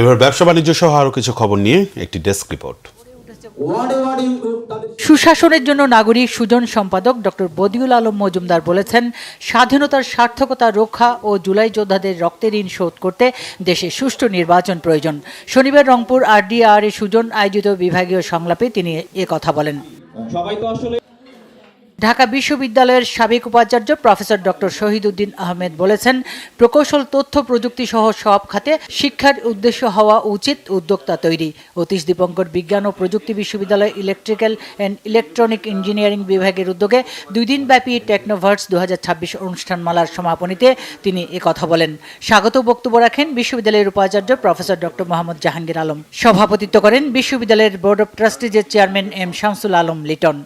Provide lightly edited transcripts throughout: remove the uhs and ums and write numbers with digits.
এবার ব্যবসা বাণিজ্য সহ আরও কিছু খবর নিয়ে একটি ডেস্ক রিপোর্ট। সুশাসনের জন্য নাগরিক সুজন সম্পাদক ডক্টর বদিউল আলম মজুমদার বলেছেন, স্বাধীনতার সার্থকতা রক্ষা ও জুলাই যোদ্ধাদের রক্তের ঋণ শোধ করতে দেশে সুষ্ঠু নির্বাচন প্রয়োজন। শনিবার রংপুর RDR-এ সুজন আয়োজিত বিভাগীয় সংলাপে তিনি কথা বলেন। ঢাকা বিশ্ববিদ্যালয়ের সাবেক উপাচার্য প্রফেসর ডক্টর শহীদউদ্দিন আহমেদ বলেছেন, প্রকৌশল, তথ্য প্রযুক্তি সহ সব খাতে শিক্ষার উদ্দেশ্য হওয়া উচিত উদ্যোক্তা তৈরি। অতীশ দীপঙ্কর বিজ্ঞান ও প্রযুক্তি বিশ্ববিদ্যালয় ইলেকট্রিক্যাল অ্যান্ড ইলেকট্রনিক ইঞ্জিনিয়ারিং বিভাগের উদ্যোগে 2 দিনব্যাপী টেকনোভার্স 2026 অনুষ্ঠানমালার সমাপনীতে তিনি কথা বলেন। স্বাগত বক্তব্য রাখেন বিশ্ববিদ্যালয়ের উপাচার্য প্রফেসর ডক্টর মোহাম্মদ জাহাঙ্গীর আলম। সভাপতিত্ব করেন বিশ্ববিদ্যালয়ের বোর্ড অব ট্রাস্টিজের চেয়ারম্যান M শামসুল আলম লিটন।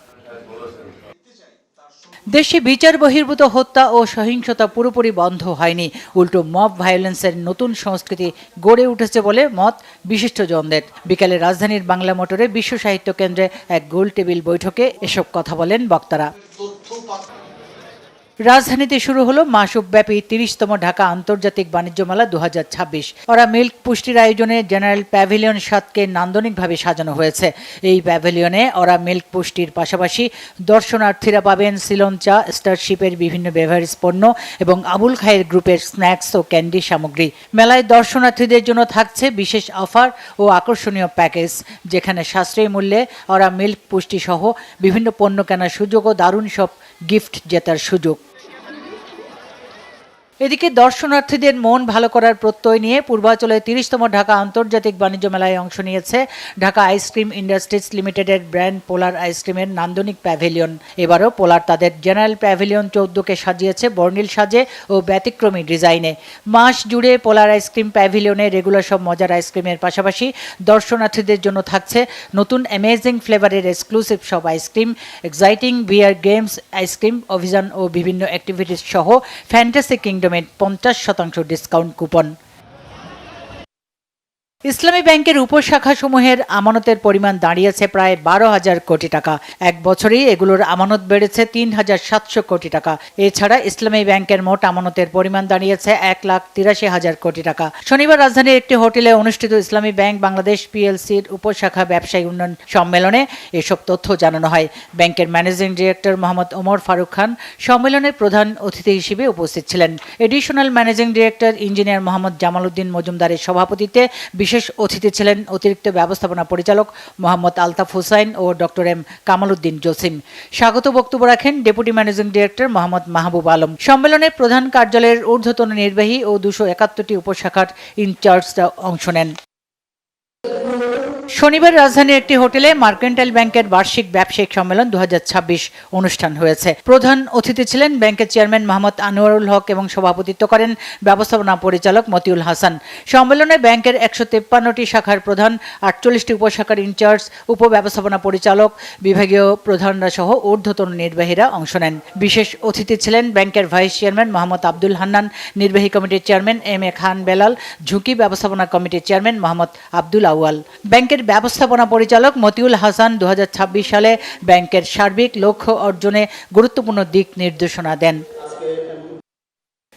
দেশে বিচার বহির্ভূত হত্যা ও সহিংসতা পুরোপুরি বন্ধ হয়নি, উল্টো মব ভায়োলেন্সের নতুন সংস্কৃতি গড়ে উঠেছে বলে মত বিশিষ্টজনদের। বিকালে রাজধানীর বাংলা মোটরে বিশ্ব সাহিত্য কেন্দ্রে এক গোল টেবিল বৈঠকে এসব কথা বলেন বক্তারা। রাজধানীতে শুরু হলো মাসব্যাপী 30তম ঢাকা আন্তর্জাতিক বাণিজ্য মেলা 2026। ওরা মিল্ক পুষ্টির আয়োজনে জেনারেল প্যাভিলিয়ন 7কে নান্দনিকভাবে সাজানো হয়েছে। এই প্যাভিলিয়নে ওরা মিল্ক পুষ্টির পাশাপাশি দর্শনার্থীরা পাবেন সিলন চা, স্টারশিপের বিভিন্ন বেভারেজ পণ্য এবং আবুল খায়ের গ্রুপের স্ন্যাক্স ও ক্যান্ডি সামগ্রী। মেলায় দর্শনার্থীদের জন্য থাকছে বিশেষ অফার ও আকর্ষণীয় প্যাকেজ, যেখানে সাশ্রয়ী মূল্যে ওরা মিল্ক পুষ্টি সহ বিভিন্ন পণ্য কেনার সুযোগ ও দারুণ সব গিফট জেতার সুযোগ। এদিকে দর্শনার্থীদের মন ভালো করার প্রত্যয় নিয়ে পূর্বাঞ্চলে 30তম ঢাকা আন্তর্জাতিক বাণিজ্য মেলায় অংশ নিয়েছে ঢাকা আইসক্রিম ইন্ডাস্ট্রিজ লিমিটেডের ব্র্যান্ড পোলার আইসক্রিমের নান্দনিক প্যাভিলিয়ন। এবারও পোলার তাদের জেনারেল প্যাভিলিয়ন 14কে সাজিয়েছে বর্ণিল সাজে ও ব্যতিক্রমী ডিজাইনে। মাস জুড়ে পোলার আইসক্রিম প্যাভিলিয়নে রেগুলার সব মজার আইসক্রিমের পাশাপাশি দর্শনার্থীদের জন্য থাকছে নতুন অ্যামেজিং ফ্লেভারের এক্সক্লুসিভ সব আইসক্রিম, এক্সাইটিং বিয়ার গেমস, আইসক্রিম অভিযান ও বিভিন্ন অ্যাক্টিভিটিস সহ ফ্যান্টাসি কিংডম 50% ডিসকাউন্ট কুপন। ইসলামী ব্যাংকের উপশাখাসমূহের আমানতের পরিমাণ দাঁড়িয়েছে প্রায় 12,000 কোটি টাকা। এক বছরেই এগুলোর আমানত বেড়েছে 3,700 কোটি টাকা। এছাড়া ইসলামী ব্যাংকের মোট আমানতের পরিমাণ দাঁড়িয়েছে 1,83,000 কোটি টাকা। শনিবার রাজধানীর একটি হোটেলে অনুষ্ঠিত ইসলামী ব্যাংক বাংলাদেশ PLCর উপশাখা ব্যবসায়ী উন্নয়ন সম্মেলনে এসব তথ্য জানানো হয়। ব্যাংকের managing director Mohammad Omar Faruk Khan সম্মেলনের প্রধান অতিথি হিসেবে উপস্থিত ছিলেন। Additional managing director engineer Mohammad Jamal Uddin মজুমদারের সভাপতিত্বে বিশেষ অতিথি ছিলেন অতিরিক্ত ব্যবস্থাপনা পরিচালক মোহাম্মদ আলতাফ হুসাইন ও ডক্টর M কামাল উদ্দিন জসিম। স্বাগত বক্তব্য রাখেন deputy managing director Mohammad Mahbub Alam. সম্মেলনে প্রধান কার্যালয়ের ঊর্ধ্বতন নির্বাহী ও 271টি উপশাখার ইনচার্জরা অংশ নেন। শনিবার রাজধানীর একটি হোটেলে মার্কেন্টাইল ব্যাংকের বার্ষিক ব্যবসায়িক সম্মেলন 2026 অনুষ্ঠান হয়েছে। প্রধান অতিথি ছিলেন ব্যাংকের চেয়ারম্যান মোহাম্মদ আনোয়ারুল হক এবং সভাপতিত্ব করেন ব্যবস্থাপনা পরিচালক মতিউল হাসান। সম্মেলনে ব্যাংকের 153টি শাখার প্রধান, 48টি উপশাখার ইনচার্জ, উপব্যবস্থাপনা পরিচালক, বিভাগীয় প্রধানরা সহ ঊর্ধ্বতন নির্বাহীরা অংশ নেন। বিশেষ অতিথি ছিলেন ব্যাংকের ভাইস চেয়ারম্যান মোহাম্মদ আব্দুল হান্নান, নির্বাহী কমিটির চেয়ারম্যান M A খান বেলাল, ঝুঁকি ব্যবস্থাপনা কমিটির চেয়ারম্যান মোহাম্মদ আব্দুল আউয়াল। ব্যাংকের ব্যবস্থাপনা পরিচালক মতিউল হাসান 2026 সালে ব্যাংকের সার্বিক লক্ষ্য অর্জনে গুরুত্বপূর্ণ দিক নির্দেশনা দেন।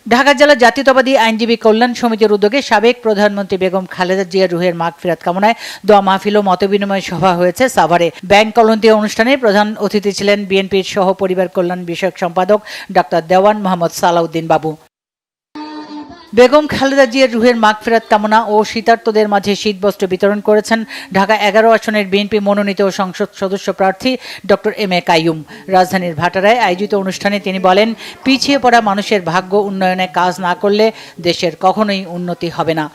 ঢাকা জেলা জাতীয়তাবাদী আইনজীবী কল্যাণ সমিতির উদ্যোগে সাবেক প্রধানমন্ত্রী বেগম খালেদা জিয়ার রুহের মাগফিরাত কামনায় দোয়া মাহফিল ও মতবিনিময় সভা হয়েছে সাভারে। ব্যাংক কলোনিতে অনুষ্ঠানে প্রধান অতিথি ছিলেন বিএনপির সহ পরিবার কল্যাণ বিষয়ক সম্পাদক ডাক্তার দেওয়ান মোহাম্মদ সালাউদ্দিন বাবু। বেগম খালেদা জিয়ার রুহের মাগফিরাত কামনা ও শীতার্তদের মাঝে শীতবস্ত্র বিতরণ করেছেন ঢাকা 11 আসনের বিএনপি মনোনীত সংসদ সদস্য প্রার্থী ডক্টর M A কাইয়ুম। রাজধানীর ভাটারায় আয়োজিত অনুষ্ঠানে তিনি বলেন, পিছিয়ে পড়া মানুষের ভাগ্য উন্নয়নে কাজ না করলে দেশের কখনোই উন্নতি হবে না।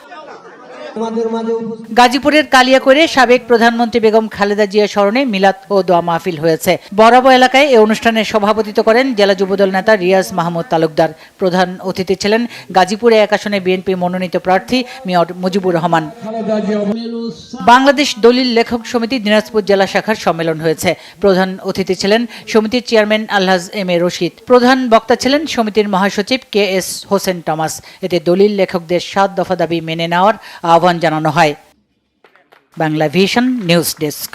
গাজীপুরের কালিয়াকৈরে সাবেক প্রধানমন্ত্রী বেগম খালেদা জিয়া স্মরণে মিলাদ ও দোয়া মাহফিল হয়েছে। বরাবর এলাকায় এই অনুষ্ঠানে সভাপতিত্ব করেন জেলা যুবদল নেতা রিয়াজ মাহমুদ তালুকদার। প্রধান অতিথি ছিলেন গাজীপুরে 1 আসনে বিএনপি মনোনীত প্রার্থী মেয়র মুজিবুর রহমান। বাংলাদেশ দলিল লেখক সমিতি দিনাজপুর জেলা শাখার সম্মেলন হয়েছে। প্রধান অতিথি ছিলেন সমিতির chairman Alhaj M A Rashid. প্রধান বক্তা ছিলেন সমিতির মহাসচিব KS হোসেন টমাস। এতে দলিল লেখকদের 7 দফা দাবি মেনে নেওয়ার আহ্বান জানানো হয়। Bangla vision news desk.